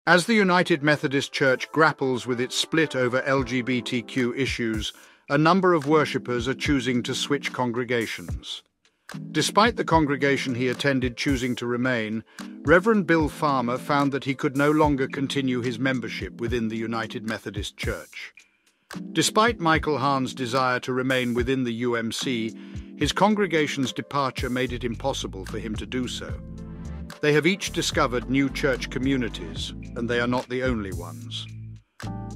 As the United Methodist Church grapples with its split over LGBTQ issues, a number of worshippers are choosing to switch congregations. Despite the congregation he attended choosing to remain, Reverend Bill Farmer found that he could no longer continue his membership within the United Methodist Church. Despite Michael Hahn's desire to remain within the UMC, his congregation's departure made it impossible for him to do so. They have each discovered new church communities, and they are not the only ones.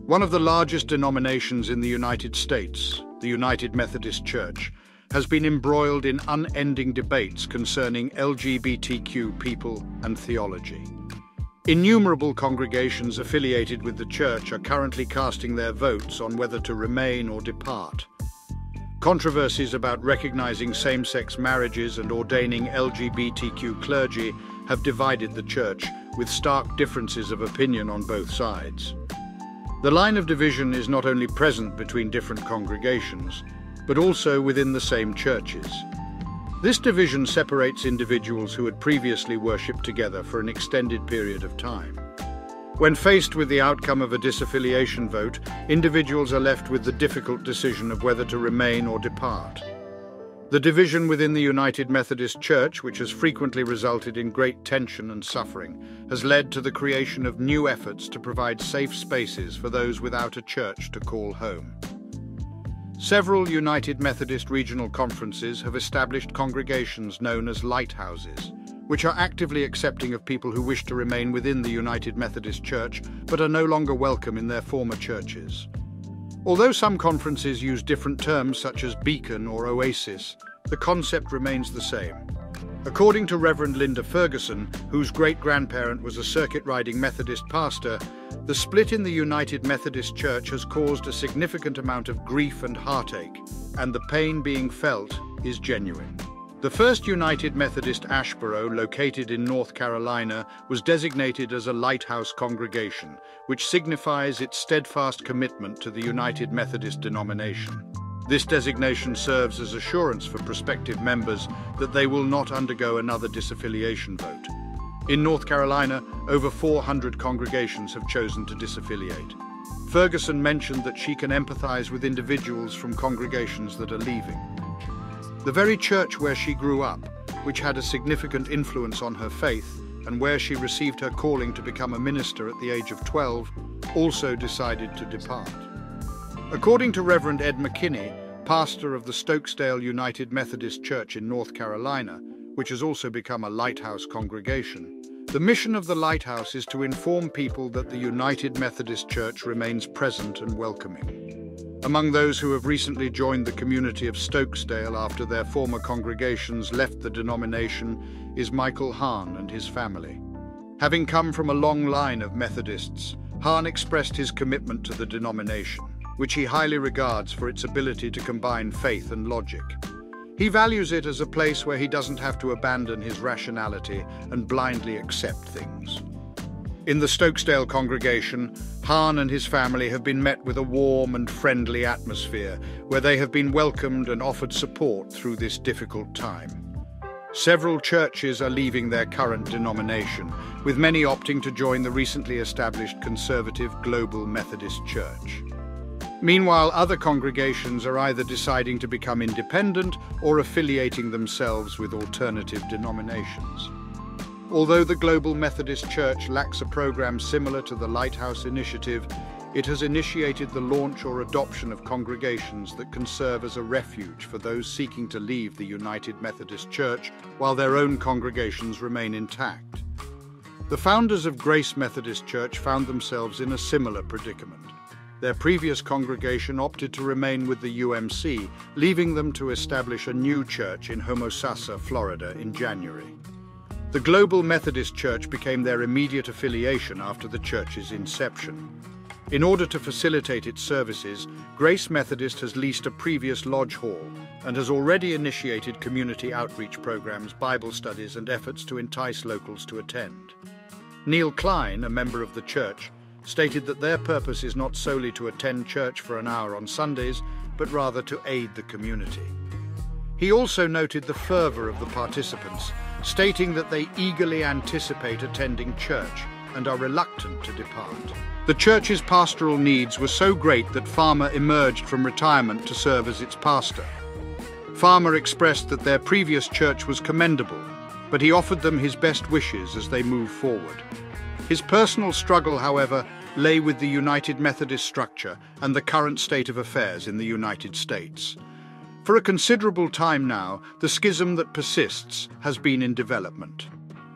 One of the largest denominations in the United States, the United Methodist Church, has been embroiled in unending debates concerning LGBTQ people and theology. Innumerable congregations affiliated with the church are currently casting their votes on whether to remain or depart. Controversies about recognizing same-sex marriages and ordaining LGBTQ clergy have divided the church, with stark differences of opinion on both sides. The line of division is not only present between different congregations, but also within the same churches. This division separates individuals who had previously worshipped together for an extended period of time. When faced with the outcome of a disaffiliation vote, individuals are left with the difficult decision of whether to remain or depart. The division within the United Methodist Church, which has frequently resulted in great tension and suffering, has led to the creation of new efforts to provide safe spaces for those without a church to call home. Several United Methodist regional conferences have established congregations known as lighthouses, which are actively accepting of people who wish to remain within the United Methodist Church but are no longer welcome in their former churches. Although some conferences use different terms such as beacon or oasis, the concept remains the same. According to Reverend Linda Ferguson, whose great-grandparent was a circuit-riding Methodist pastor, the split in the United Methodist Church has caused a significant amount of grief and heartache, and the pain being felt is genuine. The first United Methodist Ashboro, located in North Carolina, was designated as a lighthouse congregation, which signifies its steadfast commitment to the United Methodist denomination. This designation serves as assurance for prospective members that they will not undergo another disaffiliation vote. In North Carolina, over 400 congregations have chosen to disaffiliate. Ferguson mentioned that she can empathize with individuals from congregations that are leaving. The very church where she grew up, which had a significant influence on her faith, and where she received her calling to become a minister at the age of 12, also decided to depart. According to Reverend Ed McKinney, pastor of the Stokesdale United Methodist Church in North Carolina, which has also become a lighthouse congregation, the mission of the lighthouse is to inform people that the United Methodist Church remains present and welcoming. Among those who have recently joined the community of Stokesdale after their former congregations left the denomination is Michael Hahn and his family. Having come from a long line of Methodists, Hahn expressed his commitment to the denomination, which he highly regards for its ability to combine faith and logic. He values it as a place where he doesn't have to abandon his rationality and blindly accept things. In the Stokesdale congregation, Hahn and his family have been met with a warm and friendly atmosphere where they have been welcomed and offered support through this difficult time. Several churches are leaving their current denomination, with many opting to join the recently established conservative Global Methodist Church. Meanwhile, other congregations are either deciding to become independent or affiliating themselves with alternative denominations. Although the Global Methodist Church lacks a program similar to the Lighthouse Initiative, it has initiated the launch or adoption of congregations that can serve as a refuge for those seeking to leave the United Methodist Church while their own congregations remain intact. The founders of Grace Methodist Church found themselves in a similar predicament. Their previous congregation opted to remain with the UMC, leaving them to establish a new church in Homosassa, Florida in January. The Global Methodist Church became their immediate affiliation after the church's inception. In order to facilitate its services, Grace Methodist has leased a previous lodge hall and has already initiated community outreach programs, Bible studies, and efforts to entice locals to attend. Neil Klein, a member of the church, stated that their purpose is not solely to attend church for an hour on Sundays, but rather to aid the community. He also noted the fervor of the participants, stating that they eagerly anticipate attending church and are reluctant to depart. The church's pastoral needs were so great that Farmer emerged from retirement to serve as its pastor. Farmer expressed that their previous church was commendable, but he offered them his best wishes as they moved forward. His personal struggle, however, lay with the United Methodist structure and the current state of affairs in the United States. For a considerable time now, the schism that persists has been in development.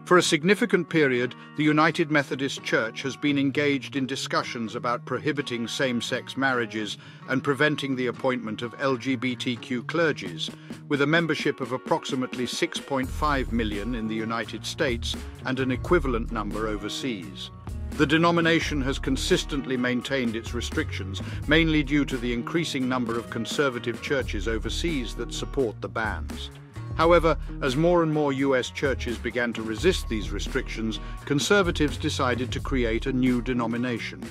For a significant period, the United Methodist Church has been engaged in discussions about prohibiting same-sex marriages and preventing the appointment of LGBTQ clergies, with a membership of approximately 6.5 million in the United States and an equivalent number overseas. The denomination has consistently maintained its restrictions, mainly due to the increasing number of conservative churches overseas that support the bans. However, as more and more US churches began to resist these restrictions, conservatives decided to create a new denomination.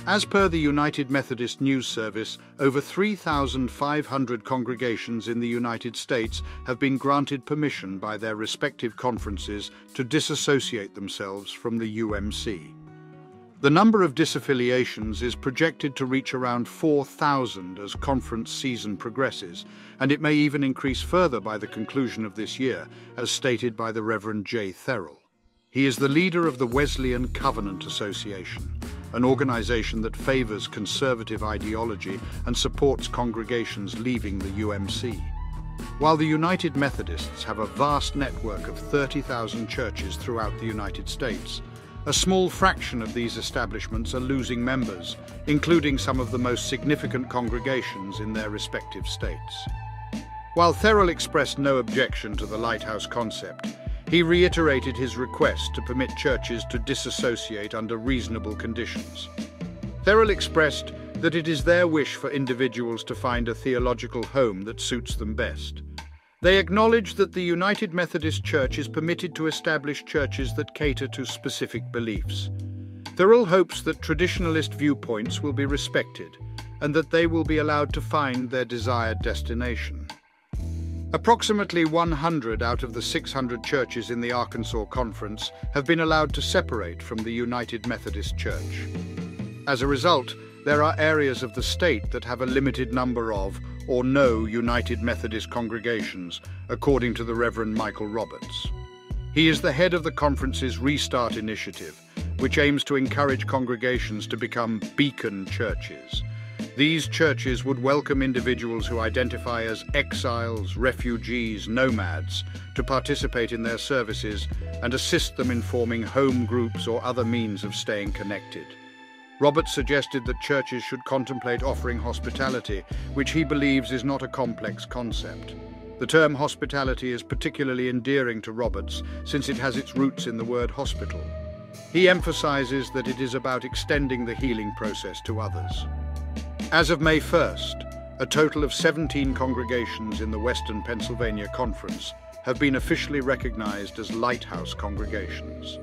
As per the United Methodist News Service, over 3,500 congregations in the United States have been granted permission by their respective conferences to disassociate themselves from the UMC. The number of disaffiliations is projected to reach around 4,000 as conference season progresses, and it may even increase further by the conclusion of this year, as stated by the Reverend J. Therrell. He is the leader of the Wesleyan Covenant Association, an organization that favors conservative ideology and supports congregations leaving the UMC. While the United Methodists have a vast network of 30,000 churches throughout the United States, a small fraction of these establishments are losing members, including some of the most significant congregations in their respective states. While Therrell expressed no objection to the lighthouse concept, he reiterated his request to permit churches to disassociate under reasonable conditions. Therrell expressed that it is their wish for individuals to find a theological home that suits them best. They acknowledge that the United Methodist Church is permitted to establish churches that cater to specific beliefs. Therrell hopes that traditionalist viewpoints will be respected and that they will be allowed to find their desired destination. Approximately 100 out of the 600 churches in the Arkansas Conference have been allowed to separate from the United Methodist Church. As a result, there are areas of the state that have a limited number of or no United Methodist congregations, according to the Reverend Michael Roberts. He is the head of the conference's Restart Initiative, which aims to encourage congregations to become beacon churches. These churches would welcome individuals who identify as exiles, refugees, nomads, to participate in their services and assist them in forming home groups or other means of staying connected. Roberts suggested that churches should contemplate offering hospitality, which he believes is not a complex concept. The term hospitality is particularly endearing to Roberts since it has its roots in the word hospital. He emphasizes that it is about extending the healing process to others. As of May 1st, a total of 17 congregations in the Western Pennsylvania Conference have been officially recognized as lighthouse congregations.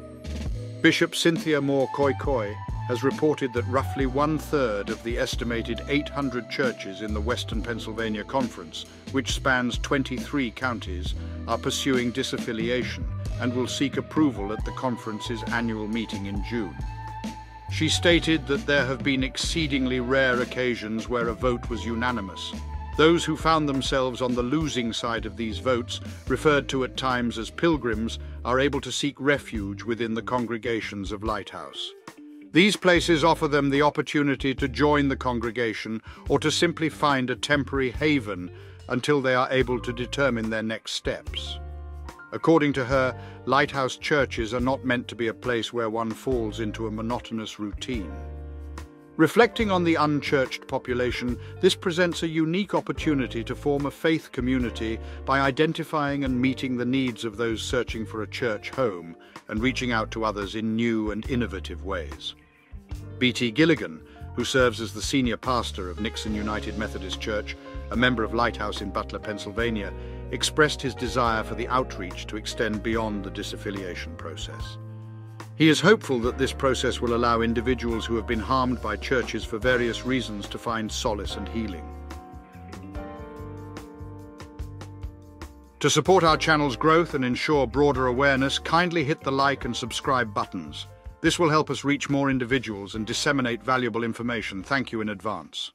Bishop Cynthia Moore Koikoi has reported that roughly 1/3 of the estimated 800 churches in the Western Pennsylvania Conference, which spans 23 counties, are pursuing disaffiliation and will seek approval at the conference's annual meeting in June. She stated that there have been exceedingly rare occasions where a vote was unanimous. Those who found themselves on the losing side of these votes, referred to at times as pilgrims, are able to seek refuge within the congregations of Lighthouse. These places offer them the opportunity to join the congregation or to simply find a temporary haven until they are able to determine their next steps. According to her, lighthouse churches are not meant to be a place where one falls into a monotonous routine. Reflecting on the unchurched population, this presents a unique opportunity to form a faith community by identifying and meeting the needs of those searching for a church home and reaching out to others in new and innovative ways. B.T. Gilligan, who serves as the senior pastor of Nixon United Methodist Church, a member of Lighthouse in Butler, Pennsylvania, expressed his desire for the outreach to extend beyond the disaffiliation process. He is hopeful that this process will allow individuals who have been harmed by churches for various reasons to find solace and healing. To support our channel's growth and ensure broader awareness, kindly hit the like and subscribe buttons. This will help us reach more individuals and disseminate valuable information. Thank you in advance.